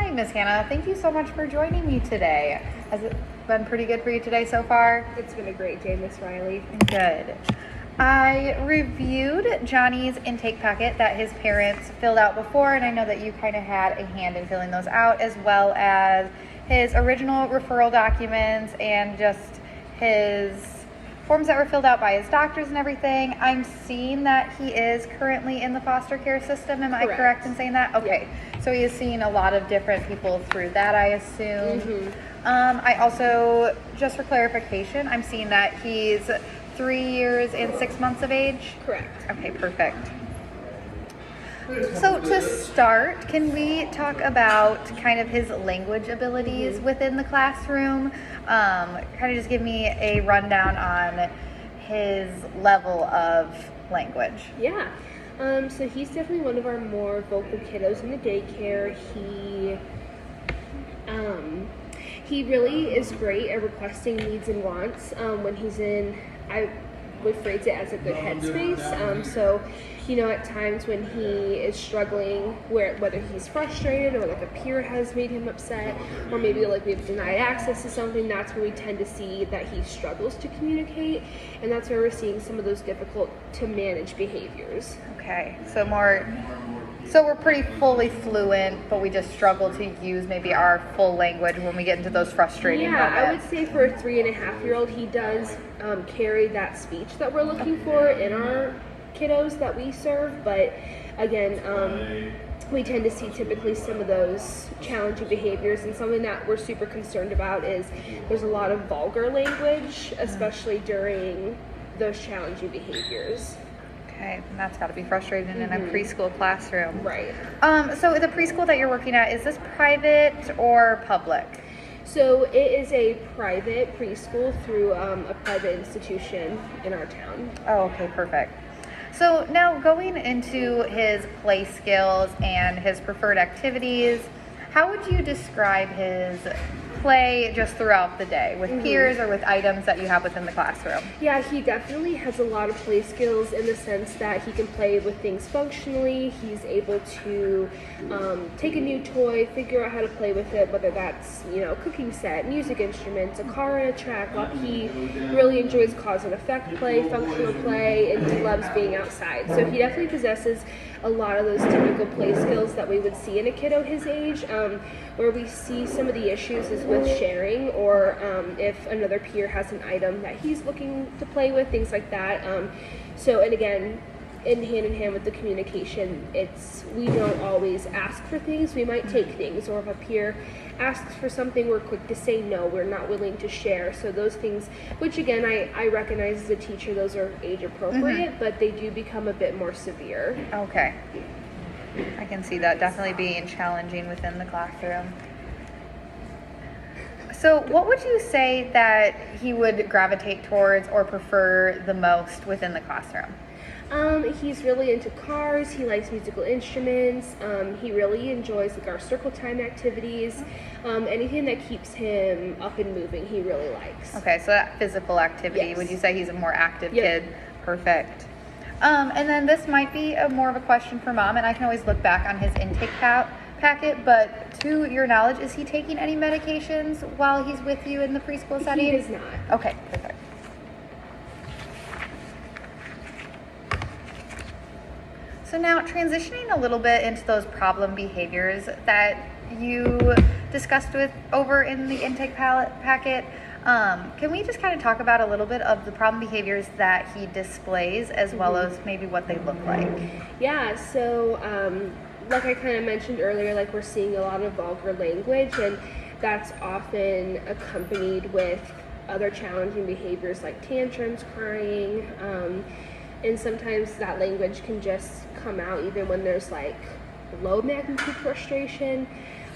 Hi, Miss Hannah. Thank you so much for joining me today. Has it been pretty good for you today so far? It's been a great day, Miss Riley. Good. I reviewed Johnny's intake packet that his parents filled out before, and I know that you kind of had a hand in filling those out, as well as his original referral documents and just his forms that were filled out by his doctors and everything. I'm seeing that he is currently in the foster care system. Am I correct in saying that? Okay. Yeah. So he is seeing a lot of different people through that, I assume. Mm-hmm. I also, just for clarification, I'm seeing that he's 3 years and 6 months of age? Correct. Okay, perfect. So to start, can we talk about kind of his language abilities within the classroom? Kind of just give me a rundown on his level of language. Yeah. So he's definitely one of our more vocal kiddos in the daycare. He really is great at requesting needs and wants when he's in, I would phrase it as a good headspace. So, at times when he is struggling, whether he's frustrated or like a peer has made him upset, or maybe like we've denied access to something, that's when we tend to see that he struggles to communicate, and that's where we're seeing some of those difficult to manage behaviors. Okay, so we're pretty fully fluent, but we just struggle to use maybe our full language when we get into those frustrating moments. I would say for a 3.5-year-old, he does carry that speech that we're looking for in our kiddos that we serve, but again, we tend to see typically some of those challenging behaviors, and something that we're super concerned about is there's a lot of vulgar language, especially during those challenging behaviors. Okay, and that's got to be frustrating in a preschool classroom. Right. So the preschool that you're working at, is this private or public? So it is a private preschool through a private institution in our town. Oh, okay, perfect. So now going into his play skills and his preferred activities, how would you describe his play just throughout the day with peers or with items that you have within the classroom? Yeah, he definitely has a lot of play skills in the sense that he can play with things functionally. He's able to take a new toy, figure out how to play with it, whether that's, cooking set, music instruments, a car and a track. He really enjoys cause and effect play, functional play, and he loves being outside. So he definitely possesses a lot of those typical play skills that we would see in a kiddo his age. Where we see some of the issues is with sharing, or if another peer has an item that he's looking to play with, things like that. And again, in hand with the communication, we don't always ask for things. We might take things, or if a peer asks for something, we're quick to say no, we're not willing to share. So those things, which again, I recognize as a teacher, those are age appropriate, but they do become a bit more severe. Okay. I can see that definitely being challenging within the classroom. So what would you say that he would gravitate towards or prefer the most within the classroom? He's really into cars. He likes musical instruments. He really enjoys our circle time activities. Anything that keeps him up and moving, he really likes. Okay, so that physical activity, would you say he's a more active kid? Perfect. And then this might be more of a question for Mom, and I can always look back on his intake packet, but to your knowledge, is he taking any medications while he's with you in the preschool setting? He does not. Okay, perfect. So now transitioning a little bit into those problem behaviors that you discussed over in the intake packet, can we just kind of talk about a little bit of the problem behaviors that he displays, as well as maybe what they look like? Yeah, so like I kind of mentioned earlier, we're seeing a lot of vulgar language, and that's often accompanied with other challenging behaviors like tantrums, crying, and sometimes that language can just come out even when there's low magnitude frustration.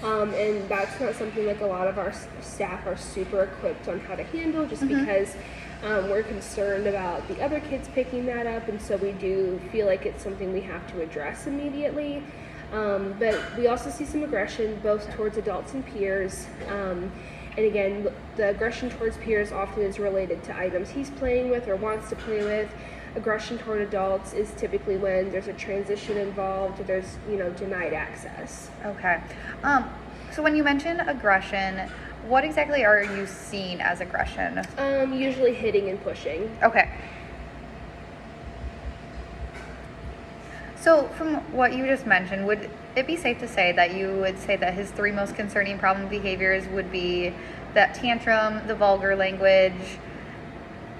And that's not something a lot of our staff are super equipped on how to handle, just because we're concerned about the other kids picking that up, and so we do feel like it's something we have to address immediately. But we also see some aggression both towards adults and peers. And again, the aggression towards peers often is related to items he's playing with or wants to play with. Aggression toward adults is typically when there's a transition involved or there's, denied access. Okay. So when you mention aggression, what exactly are you seeing as aggression? Usually hitting and pushing. Okay. So from what you just mentioned, would it be safe to say that you would say that his three most concerning problem behaviors would be that tantrum, the vulgar language,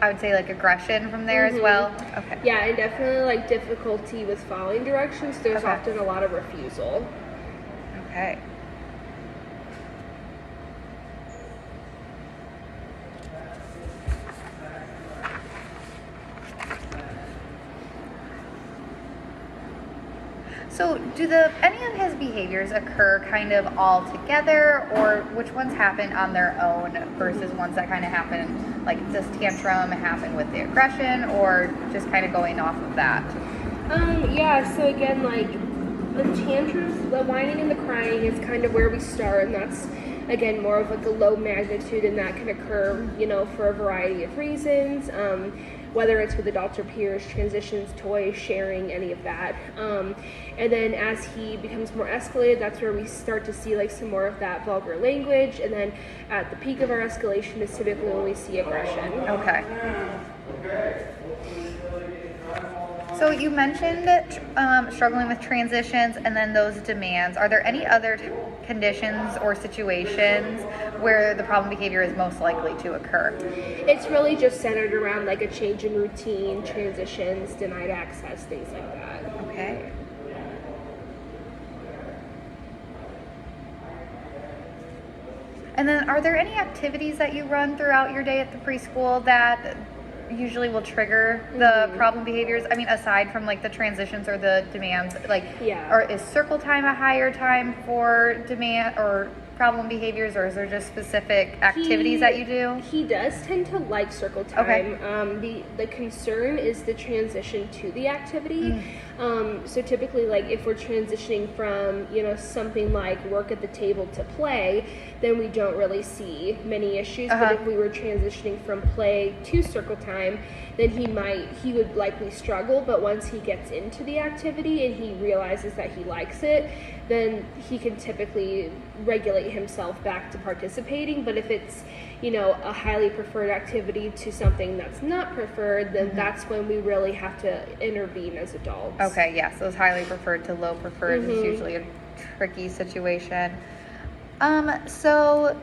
I would say like aggression from there as well? Okay. Yeah, and definitely like difficulty with following directions. There's Okay. often a lot of refusal. Okay. So do any of his behaviors occur kind of all together, or which ones happen on their own versus ones that kind of happen, like does tantrum happen with the aggression or just kind of going off of that? Yeah, so again, like the tantrums, the whining and the crying is kind of where we start, and that's again more of like a low magnitude, and that can occur, for a variety of reasons. Whether it's with adults or peers, transitions, toys, sharing, any of that. And then as he becomes more escalated, that's where we start to see like some more of that vulgar language. And then at the peak of our escalation is typically when we see aggression. Okay. So you mentioned struggling with transitions and then those demands. Are there any other conditions or situations where the problem behavior is most likely to occur? It's really just centered around like a change in routine, transitions, denied access, things like that. Okay. And then are there any activities that you run throughout your day at the preschool that usually will trigger the problem behaviors? I mean, aside from like the transitions or the demands, like, or is circle time a higher time for demand or problem behaviors, or is there just specific activities that you do? He does tend to like circle time. Okay. The concern is the transition to the activity. So typically, like if we're transitioning from something like work at the table to play, then we don't really see many issues. But if we were transitioning from play to circle time, then he would likely struggle. But once he gets into the activity and he realizes that he likes it, then he can typically regulate himself back to participating. But if it's a highly preferred activity to something that's not preferred, then that's when we really have to intervene as adults. Okay, yes, those highly preferred to low preferred is usually a tricky situation. So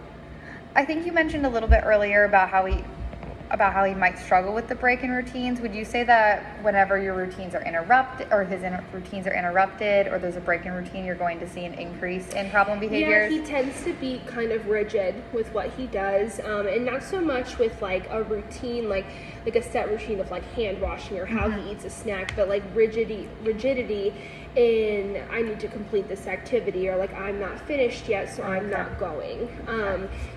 I think you mentioned a little bit earlier about how he might struggle with the break in routines. Would you say that whenever your routines are interrupted, or his routines are interrupted, or there's a break in routine, you're going to see an increase in problem behaviors? Yeah, he tends to be kind of rigid with what he does, and not so much with like a routine, like a set routine of like hand washing or how he eats a snack, but like rigidity in I need to complete this activity, or like I'm not finished yet, so I'm not going.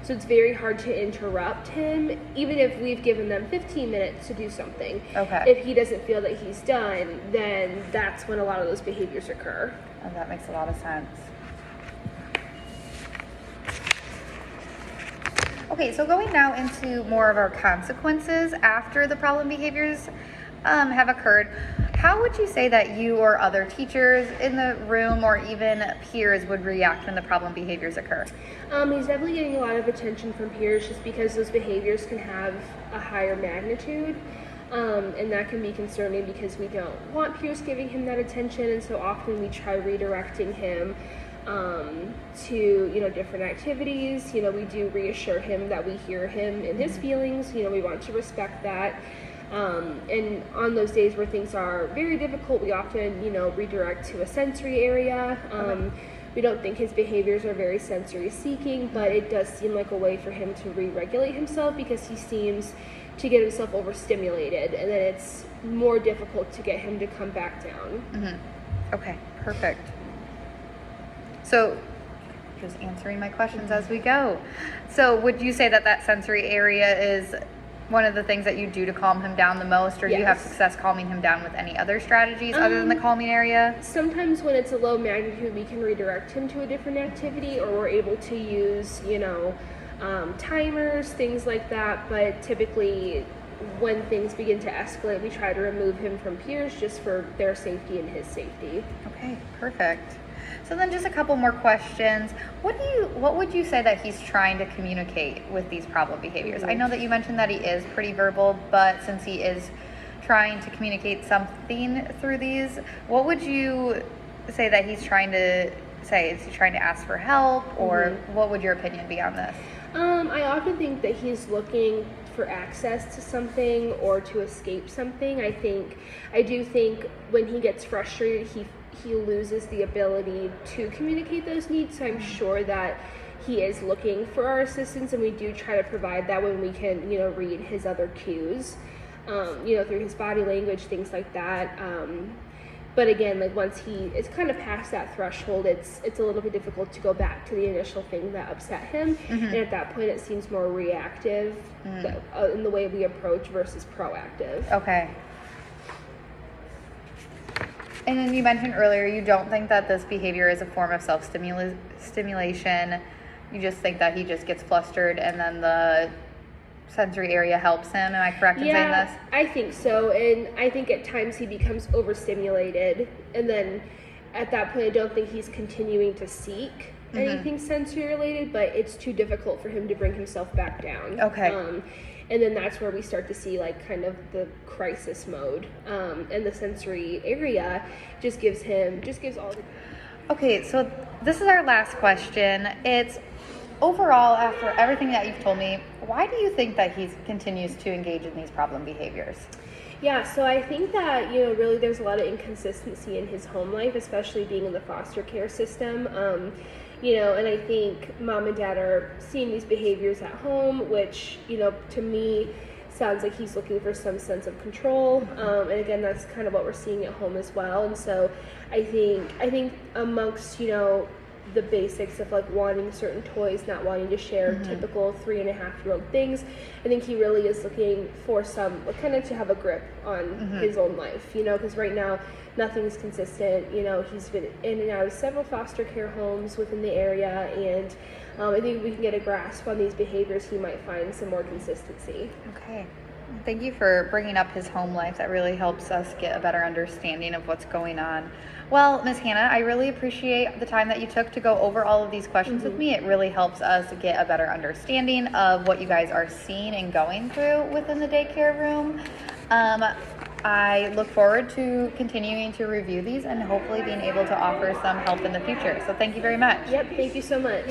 So it's very hard to interrupt him, even if we've given them 15 minutes to do something. Okay. If he doesn't feel that he's done, then that's when a lot of those behaviors occur. Oh, that makes a lot of sense. Okay, so going now into more of our consequences after the problem behaviors have occurred, how would you say that you or other teachers in the room or even peers would react when the problem behaviors occur? He's definitely getting a lot of attention from peers just because those behaviors can have a higher magnitude. And that can be concerning because we don't want peers giving him that attention, and so often we try redirecting him to different activities. We do reassure him that we hear him and his feelings. We want to respect that. And on those days where things are very difficult, we often redirect to a sensory area. We don't think his behaviors are very sensory seeking, but it does seem like a way for him to re-regulate himself because he seems to get himself overstimulated, and then it's more difficult to get him to come back down. Okay, perfect. So, just answering my questions as we go. So, would you say that sensory area is one of the things that you do to calm him down the most, or do you have success calming him down with any other strategies other than the calming area? Sometimes when it's a low magnitude, we can redirect him to a different activity, or we're able to use, timers, things like that. But typically, when things begin to escalate, we try to remove him from peers just for their safety and his safety. Okay, perfect. So then just a couple more questions. What would you say that he's trying to communicate with these problem behaviors? I know that you mentioned that he is pretty verbal, but since he is trying to communicate something through these, what would you say that he's trying to say? Is he trying to ask for help, or what would your opinion be on this? I often think that he's looking for access to something or to escape something. I do think when he gets frustrated, he loses the ability to communicate those needs. So I'm sure that he is looking for our assistance, and we do try to provide that when we can, read his other cues, through his body language, things like that. But again, like once he is kind of past that threshold, it's a little bit difficult to go back to the initial thing that upset him. And at that point, it seems more reactive in the way we approach versus proactive. Okay. And then you mentioned earlier you don't think that this behavior is a form of self-stimulation. You just think that he just gets flustered and then the sensory area helps him. Am I correct in saying this? I think so. And I think at times he becomes overstimulated. And then at that point, I don't think he's continuing to seek anything sensory related, but it's too difficult for him to bring himself back down. Okay. And then that's where we start to see like kind of the crisis mode. And the sensory area just gives all the... Okay, so this is our last question. It's overall, after everything that you've told me, why do you think that he continues to engage in these problem behaviors? Yeah, so I think that, really there's a lot of inconsistency in his home life, especially being in the foster care system. And I think mom and dad are seeing these behaviors at home, which, to me sounds like he's looking for some sense of control. And again, that's kind of what we're seeing at home as well. And so I think amongst, the basics of like wanting certain toys, not wanting to share typical 3.5-year-old things, I think he really is looking for some kind of to have a grip on his own life, because right now nothing's consistent. He's been in and out of several foster care homes within the area, and I think if we can get a grasp on these behaviors, he might find some more consistency. Okay. Thank you for bringing up his home life. That really helps us get a better understanding of what's going on. Well, Ms. Hannah, I really appreciate the time that you took to go over all of these questions with me. It really helps us get a better understanding of what you guys are seeing and going through within the daycare room. I look forward to continuing to review these and hopefully being able to offer some help in the future. So thank you very much. Yep, thank you so much.